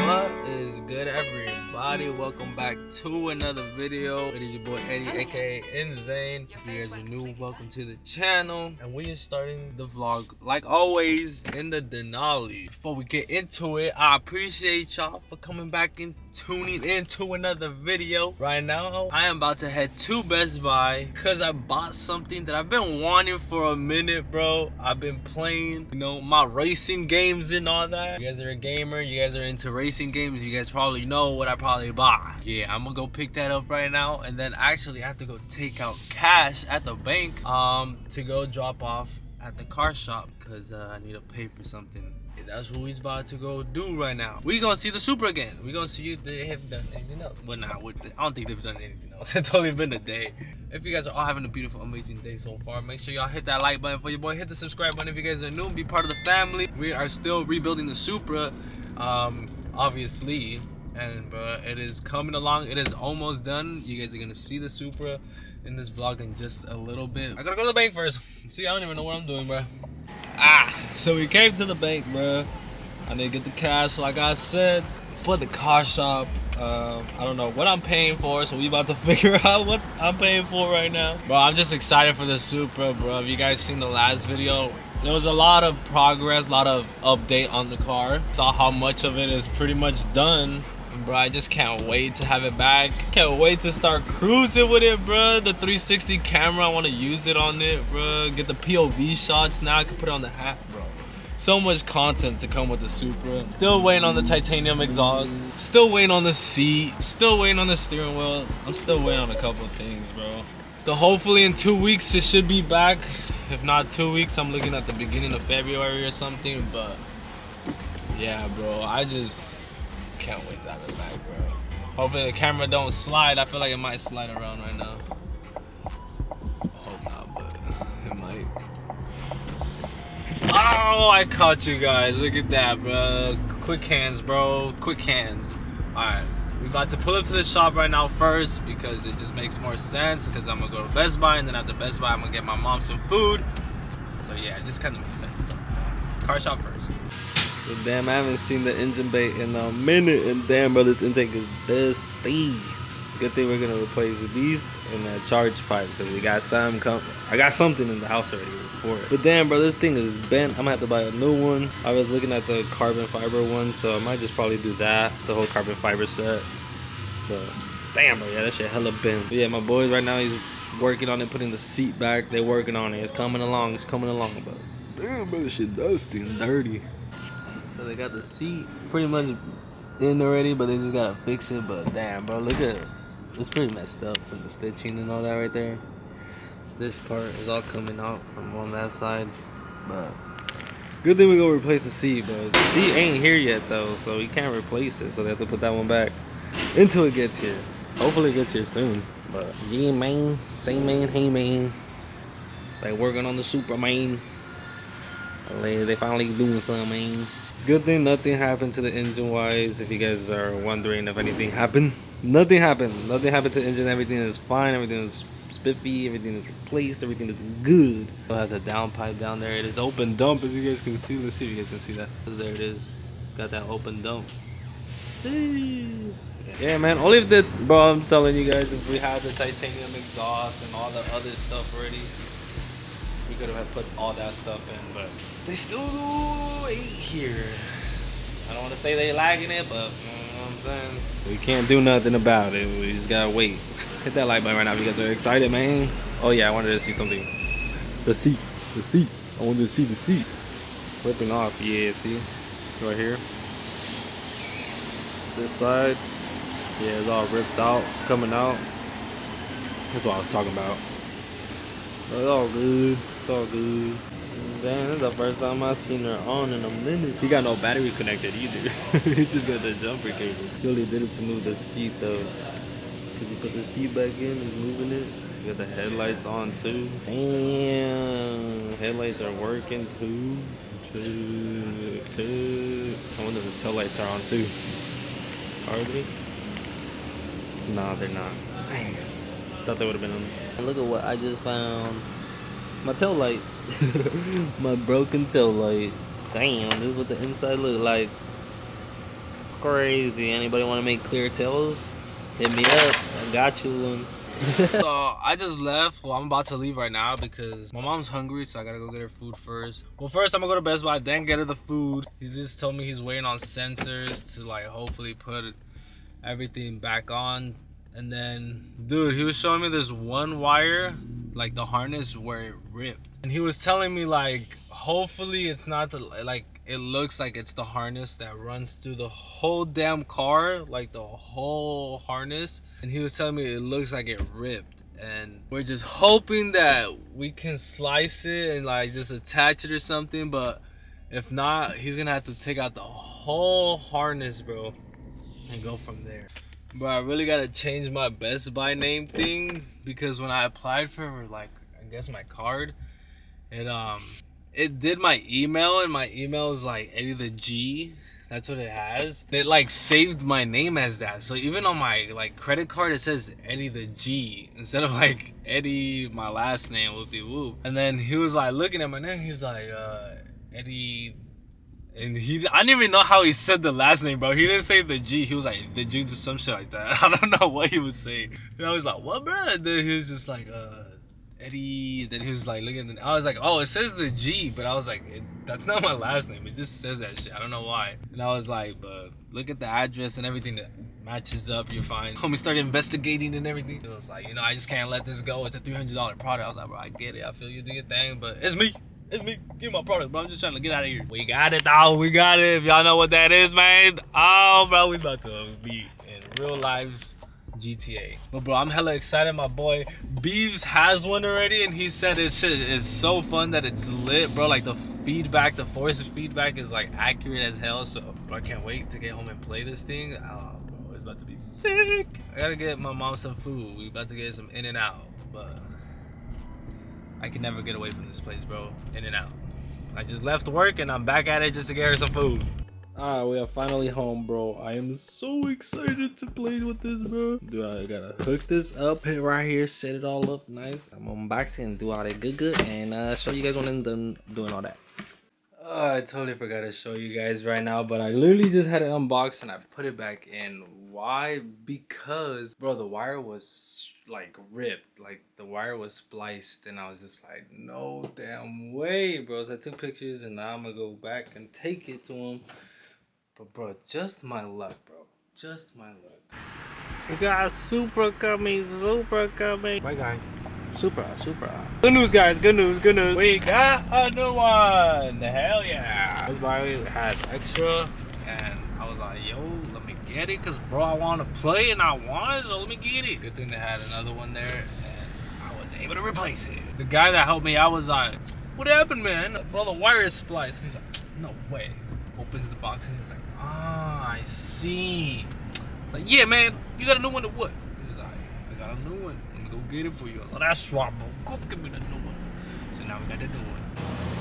What is good, everybody? Welcome back to another video. It is your boy Eddie, aka INZANE. If you guys are new, welcome to the channel. And we are starting the vlog, like always, in the Denali. Before we get into it, I appreciate y'all for coming back and tuning into another video. Right now, I am about to head to Best Buy because I bought something that I've been wanting for a minute, bro. I've been playing, my racing games and all that. You guys are a gamer, you guys are into racing games, you guys probably know what I probably bought. Yeah, I'm gonna go pick that up right now, and then actually I have to go take out cash at the bank to go drop off at the car shop because I need to pay for something. That's what he's about to go do right now. We gonna see the Supra again. We gonna see if they have done anything else. Well, nah, I don't think they've done anything else. It's only been a day. If you guys are all having a beautiful, amazing day so far, make sure y'all hit that like button for your boy. Hit the subscribe button if you guys are new. Be part of the family. We are still rebuilding the Supra, obviously, and it is coming along. It is almost done. You guys are gonna see the Supra in this vlog in just a little bit. I gotta go to the bank first. See, I don't even know what I'm doing, bro. So we came to the bank, bro. I need to get the cash, like I said, for the car shop. I don't know what I'm paying for, so we about to figure out what I'm paying for right now. Bro, I'm just excited for the Supra, bro. If you guys seen the last video, there was a lot of progress, a lot of update on the car. Saw how much of it is pretty much done. Bro, I just can't wait to have it back. Can't wait to start cruising with it, bro. The 360 camera, I want to use it on it, bro. Get the POV shots now. I can put it on the hat, bro. So much content to come with the Supra. Still waiting on the titanium exhaust. Still waiting on the seat. Still waiting on the steering wheel. I'm still waiting on a couple of things, bro. So hopefully in 2 weeks it should be back. If not 2 weeks, I'm looking at the beginning of February or something. But yeah, bro, I just can't wait to have it back, bro. Hopefully the camera don't slide. I feel like it might slide around right now. I hope not, but it might. Oh, I caught you guys. Look at that, bro. Quick hands, bro. Quick hands. Alright, we about to pull up to the shop right now first because it just makes more sense, because I'm gonna go to Best Buy, and then after Best Buy I'm gonna get my mom some food. So yeah, it just kind of makes sense. So, car shop first. But damn, I haven't seen the engine bay in a minute, and damn, bro, this intake is dusty. Good thing we're gonna replace these and that charge pipe, because we got some I got something in the house already for it. But damn, bro, this thing is bent. I'm gonna have to buy a new one. I was looking at the carbon fiber one, so I might just probably do that, the whole carbon fiber set. But damn, bro, yeah, that shit hella bent. But yeah, my boys right now, he's working on it, putting the seat back. They're working on it. It's coming along. It's coming along, but damn, bro, this shit dusty and dirty. So they got the seat pretty much in already, but they just gotta fix it. But damn, bro, look at it. It's pretty messed up from the stitching and all that right there. This part is all coming out from on that side. But good thing we go replace the seat, but the seat ain't here yet though, so we can't replace it. So they have to put that one back until it gets here. Hopefully it gets here soon. But yeah, man, same man, hey man. They working on the Supra, man. They finally doing something, man. Good thing nothing happened to the engine wise. If you guys are wondering if anything happened, nothing happened. Nothing happened to the engine. Everything is fine. Everything is spiffy. Everything is replaced. Everything is good. I have the downpipe down there. It is open dump. If you guys can see, let's see if you guys can see that. There it is. Got that open dump. Jeez. Yeah, man. Only if the bro, I'm telling you guys, if we had the titanium exhaust and all the other stuff already, we could have put all that stuff in, but they still ain't here. I don't want to say they lagging it, but you know what I'm saying? We can't do nothing about it. We just gotta wait. Hit that like button right now if you guys are excited, man. Oh yeah, I wanted to see something. The seat. I wanted to see the seat. Ripping off, yeah, see? Right here. This side. Yeah, it's all ripped out, coming out. That's what I was talking about. But it's all good. It's all good. Damn, this is the first time I've seen her on in a minute. He got no battery connected either. He just got the jumper cable. He only did it to move the seat though. Cause he put the seat back in, he's moving it. He got the headlights on too. Damn, headlights are working too. I wonder if the tail lights are on too. Are they? Nah, they're not. Dang. Thought they would have been on. And look at what I just found. My tail light. My broken tail light. Damn, this is what the inside look like. crazy. Anybody want to make clear tails? Hit me up. I got you one. So I just left. Well, I'm about to leave right now because my mom's hungry, so I gotta go get her food first. Well, first I'm gonna go to Best Buy, then get her the food. He just told me he's waiting on sensors to like hopefully put everything back on. And then, dude, he was showing me this one wire, like the harness where it ripped. And he was telling me like, hopefully it's not the, like, it looks like it's the harness that runs through the whole damn car, like the whole harness. And he was telling me it looks like it ripped. And we're just hoping that we can slice it and like just attach it or something. But if not, he's gonna have to take out the whole harness, bro, and go from there. Bro, I really gotta change my Best Buy name thing because when I applied for, like, I guess my card, it did my email, and my email is like Eddie the G. That's what it has. It like saved my name as that. So even on my like credit card, it says Eddie the G instead of like Eddie, my last name, whoop-de-whoop. And then he was like looking at my name. He's like, Eddie. And I didn't even know how he said the last name, bro. He didn't say the G. He was like, the G, just some shit like that. I don't know what he was saying. And I was like, what, bro? And then he was just like, Eddie. Then he was like, looking at the, I was like, oh, it says the G. But I was like, that's not my last name. It just says that shit. I don't know why. And I was like, but look at the address and everything that matches up. You're fine. Homie started investigating and everything. It was like, you know, I just can't let this go. It's a $300 product. I was like, bro, I get it. I feel you do your thing. But it's me. It's me. Give me my product, bro. I'm just trying to get out of here. We got it, dog. We got it. If y'all know what that is, man. Oh, bro, we about to be in real life GTA. But, bro, I'm hella excited. My boy Beeves has one already, and he said this shit is so fun that it's lit, bro. Like, the feedback, the force feedback is, like, accurate as hell. So, bro, I can't wait to get home and play this thing. Oh, bro, it's about to be sick. I gotta get my mom some food. We about to get some In-N-Out, but I can never get away from this place, bro. In-N-Out. I just left work and I'm back at it just to get her some food. Alright, we are finally home, bro. I am so excited to play with this, bro. Dude, I gotta hook this up, put it right here, set it all up nice. I'm unboxing and do all that good and show you guys when I'm done doing all that. I totally forgot to show you guys right now, but I literally just had it unboxed and I put it back in. Why? Because, bro, the wire was like ripped, like the wire was spliced, and I was just like, no damn way, bro. So I took pictures and now I'm gonna go back and take it to him. But, bro, just my luck, bro. Just my luck. We got Supra coming, Supra coming. My guy. Supra. Good news, guys. Good news. We got a new one. Hell yeah. This guy had extra, and I was like, yo, let me get it, because, bro, I want to play, and I want it, so let me get it. Good thing they had another one there, and I was able to replace it. The guy that helped me, I was like, what happened, man? Bro, the wire is spliced. He's like, no way. Opens the box, and he's like, I see. It's like, yeah, man, you got a new one or what? He's like, I got a new one. Go get it for you. Oh, that's right, bro. Go give me the new one. So now we got the new one.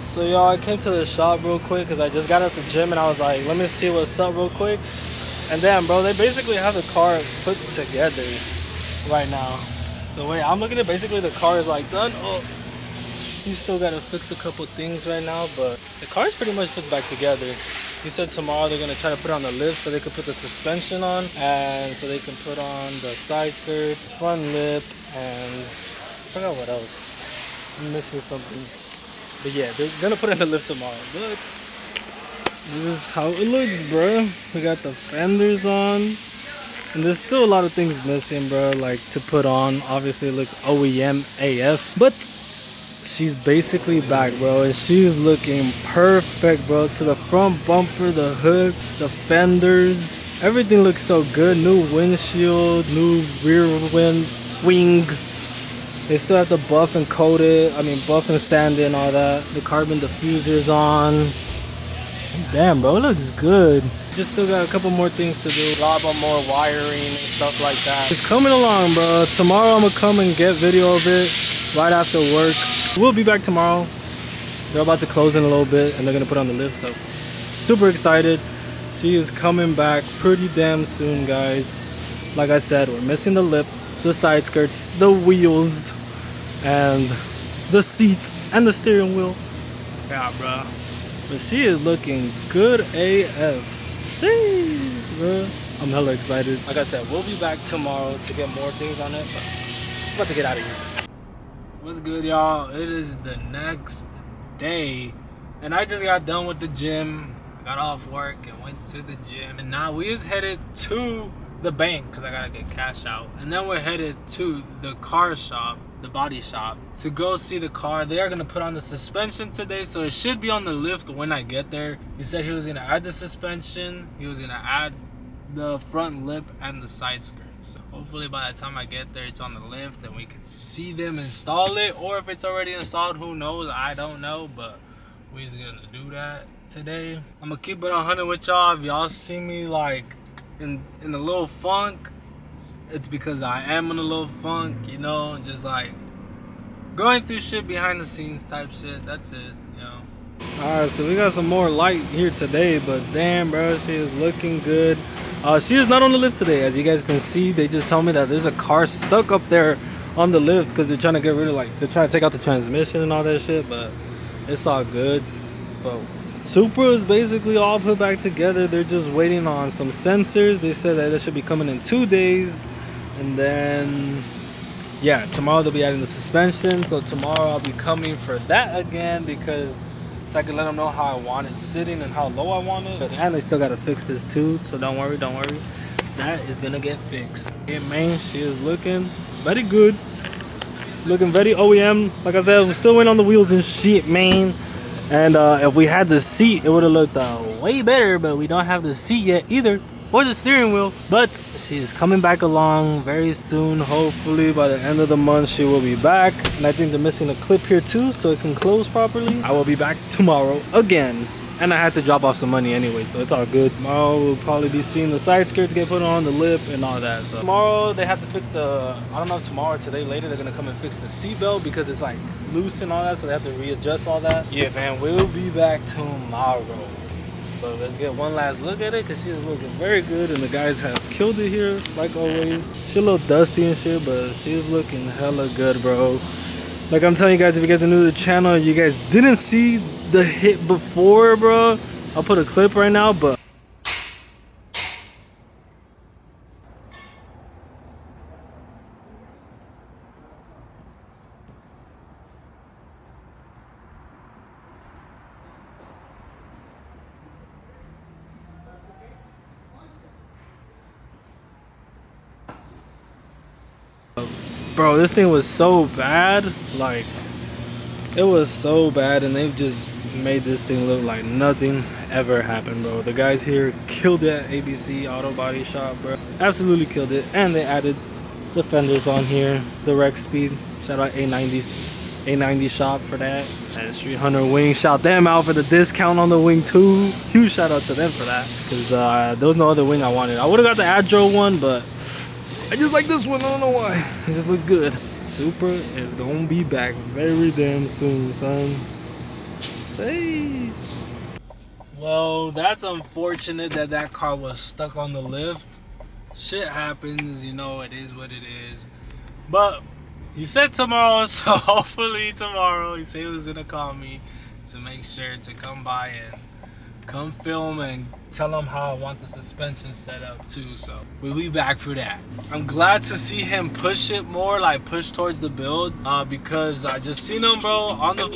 So y'all, I came to the shop real quick because I just got out the gym and I was like, let me see what's up real quick. And then, bro, they basically have the car put together right now. The way I'm looking at it, basically the car is like done. Oh, you still gotta fix a couple things right now, but the car is pretty much put back together. He said tomorrow they're gonna try to put on the lift so they could put the suspension on, and so they can put on the side skirts, front lip, and I forgot what else. I'm missing something. But yeah, they're gonna put in the lift tomorrow. But this is how it looks, bro. We got the fenders on, and there's still a lot of things missing, bro, like to put on. Obviously it looks OEM AF, but she's basically back, bro, and she's looking perfect, bro. To the front bumper, the hood, the fenders, everything looks so good. New windshield, new rear wing. They still have to buff and coat it. I mean, buff and sand it and all that. The carbon diffuser's on. Damn, bro, it looks good. Just still got a couple more things to do. A lot more wiring and stuff like that. It's coming along, bro. Tomorrow I'm gonna come and get video of it right after work. We'll be back tomorrow. They're about to close in a little bit and they're gonna put on the lift, so super excited. She is coming back pretty damn soon, guys. Like I said, we're missing the lip, the side skirts, the wheels, and the seat and the steering wheel. Yeah, bro. But she is looking good AF. Hey, bro. I'm hella excited. Like I said, we'll be back tomorrow to get more things on it, but I'm about to get out of here. What's good, y'all? It is the next day, and I just got done with the gym. I got off work and went to the gym, and now we is headed to the bank because I gotta get cash out, and then we're headed to the car shop, the body shop, to go see the car. They are gonna put on the suspension today, so it should be on the lift when I get there. He said he was gonna add the suspension, he was gonna add the front lip and the side skirts. So hopefully by the time I get there, it's on the lift and we can see them install it, or if it's already installed, who knows? I don't know, but we're gonna do that today. I'm gonna keep it 100 with y'all. If y'all see me like in a little funk, it's because I am in a little funk, you know, just like going through shit behind the scenes type shit. That's it, you know. Alright, so we got some more light here today, but damn, bro, she is looking good. She is not on the lift today. As you guys can see, they just told me that there's a car stuck up there on the lift because they're trying to get rid of, like, they're trying to take out the transmission and all that shit, but it's all good. But Supra is basically all put back together. They're just waiting on some sensors. They said that should be coming in 2 days, and then yeah, tomorrow they'll be adding the suspension. So tomorrow I'll be coming for that again, because so I can let them know how I want it sitting and how low I want it. And they still got to fix this too, so don't worry. That is gonna get fixed. Yeah, man, she is looking very good, looking very OEM. Like I said, I'm still waiting on the wheels and shit, man. And if we had the seat, it would have looked way better, but we don't have the seat yet either, or the steering wheel. But she is coming back along very soon. Hopefully by the end of the month she will be back. And I think they're missing a clip here too, so it can close properly. I will be back tomorrow again, and I had to drop off some money anyway, so it's all good. Tomorrow we'll probably be seeing the side skirts get put on, the lip and all that. So tomorrow they have to fix the, I don't know if tomorrow or today later they're gonna come and fix the seatbelt because it's like loose and all that, so they have to readjust all that. Yeah, man, we'll be back tomorrow. But let's get one last look at it, because she's looking very good, and the guys have killed it here like always. She's a little dusty and shit, but she's looking hella good, bro. Like I'm telling you guys, if you guys are new to the channel, you guys didn't see the hit before, bro, I'll put a clip right now, but bro, this thing was so bad. Like, it was so bad, and they've just made this thing look like nothing ever happened, bro. The guys here killed it at ABC Auto Body Shop, bro. Absolutely killed it. And they added the fenders on here, the Rec Speed. Shout out A90 Shop for that. And Street Hunter Wing, shout them out for the discount on the wing too. Huge shout out to them for that, because there was no other wing I wanted. I would have got the Adro one, but I just like this one. I don't know why. It just looks good. Supra is gonna be back very damn soon, son. Say. Well, that's unfortunate that that car was stuck on the lift. Shit happens, you know, it is what it is. But he said tomorrow, so hopefully tomorrow, he said he was gonna call me to make sure to come by and come film and tell him how I want the suspension set up too. So we'll be back for that. I'm glad to see him push it more, like push towards the build, because I just seen him, bro, on the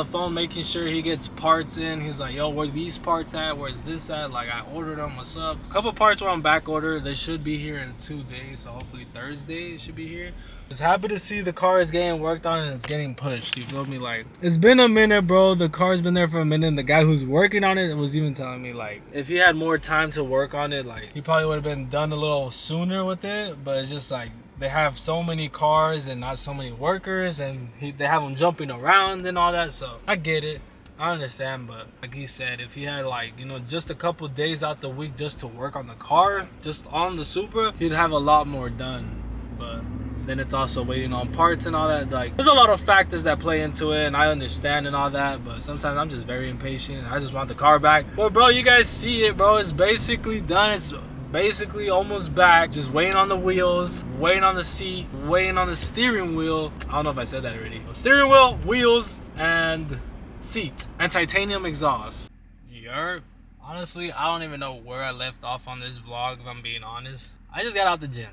phone making sure he gets parts in. He's like, yo, where these parts at, where's this at? Like, I ordered them, what's up? A couple parts were on back order. They should be here in 2 days, so hopefully Thursday it should be here. Just happy to see the car is getting worked on and it's getting pushed, you feel me? Like, it's been a minute, bro. The car's been there for a minute, and the guy who's working on it was even telling me, like, if he had more time to work on it, like, he probably would have been done a little sooner with it. But it's just like, they have so many cars and not so many workers, and they have them jumping around and all that. So I get it, I understand. But like he said, if he had, like, you know, just a couple days out the week just to work on the car, just on the Supra, he'd have a lot more done. But then it's also waiting on parts and all that. Like, there's a lot of factors that play into it, and I understand and all that, but sometimes I'm just very impatient and I just want the car back. But bro, you guys see it, bro. It's basically done. It's basically almost back. Just waiting on the wheels, waiting on the seat, waiting on the steering wheel. I don't know if I said that already. Steering wheel, wheels, and seat, and titanium exhaust. Yerp. Honestly, I don't even know where I left off on this vlog, if I'm being honest. I just got out the gym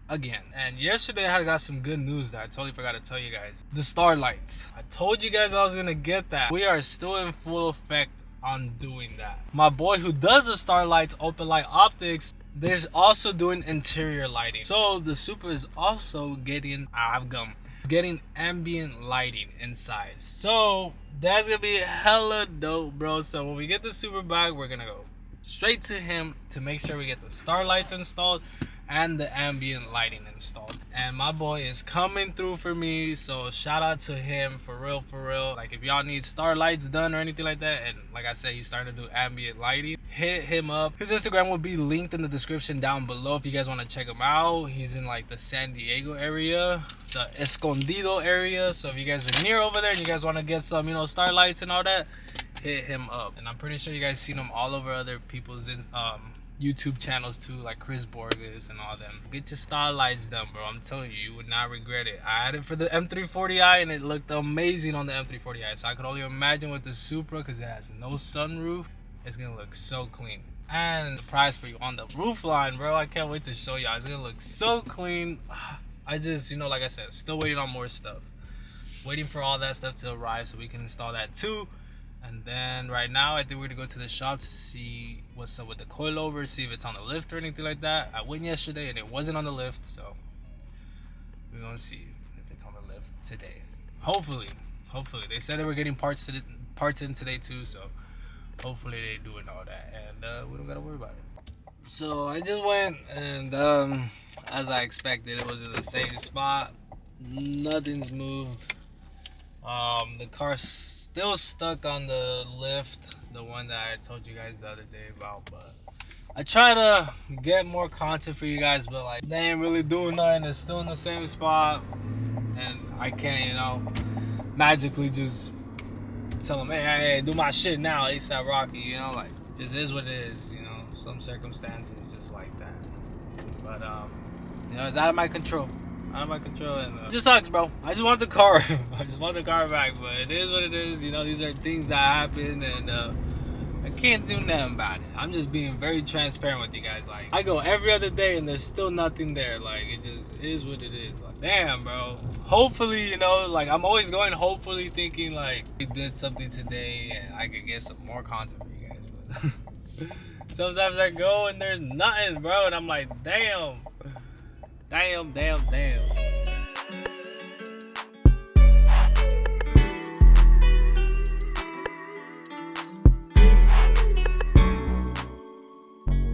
again, and yesterday I got some good news that I totally forgot to tell you guys. The starlights. I told you guys I was gonna get that. We are still in full effect on doing that. My boy who does the starlights, Open Light Optics, there's also doing interior lighting. So the Supra is also getting ambient lighting inside. So that's gonna be hella dope, bro. So when we get the Supra back, we're gonna go straight to him to make sure we get the starlights installed and the ambient lighting installed. And my boy is coming through for me, so shout out to him, for real. Like, if y'all need starlights done or anything like that, and like I said, he's starting to do ambient lighting, hit him up. His Instagram will be linked in the description down below if you guys want to check him out. He's in like the San Diego area, the Escondido area. So if you guys are near over there and you guys want to get some, you know, starlights and all that, hit him up. And I'm pretty sure you guys seen him all over other people's YouTube channels too, like Chris Borges and all them. Get your starlights done, bro. I'm telling you, you would not regret it. I had it for the M340i and it looked amazing on the M340i. So I could only imagine with the Supra, because it has no sunroof, it's gonna look so clean. And the price for you on the roof line, bro, I can't wait to show y'all. It's gonna look so clean. I just, you know, like I said, still waiting on more stuff. Waiting for all that stuff to arrive so we can install that too. And then right now, I think we're gonna go to the shop to see what's up with the coilover, see if it's on the lift or anything like that. I went yesterday and it wasn't on the lift, so we're gonna see if it's on the lift today. Hopefully. They said they were getting parts in today too, so hopefully they doing all that, and we don't gotta worry about it. So I just went, and as I expected, it was in the same spot. Nothing's moved. The car's still stuck on the lift, the one that I told you guys the other day about, but I try to get more content for you guys, but like, they ain't really doing nothing. It's still in the same spot, and I can't, you know, magically just tell them, hey, do my shit now, ASAP Rocky, you know, like, just is what it is, you know, some circumstances just like that. But you know, it's out of my control. And it just sucks, bro. I just want the car. I just want the car back, but it is what it is. You know, these are things that happen, and I can't do nothing about it. I'm just being very transparent with you guys. Like, I go every other day and there's still nothing there. Like, it just is what it is. Like, damn, bro. Hopefully, you know, like, I'm always going hopefully thinking like we did something today and I could get some more content for you guys. But sometimes I go and there's nothing, bro, and I'm like, damn.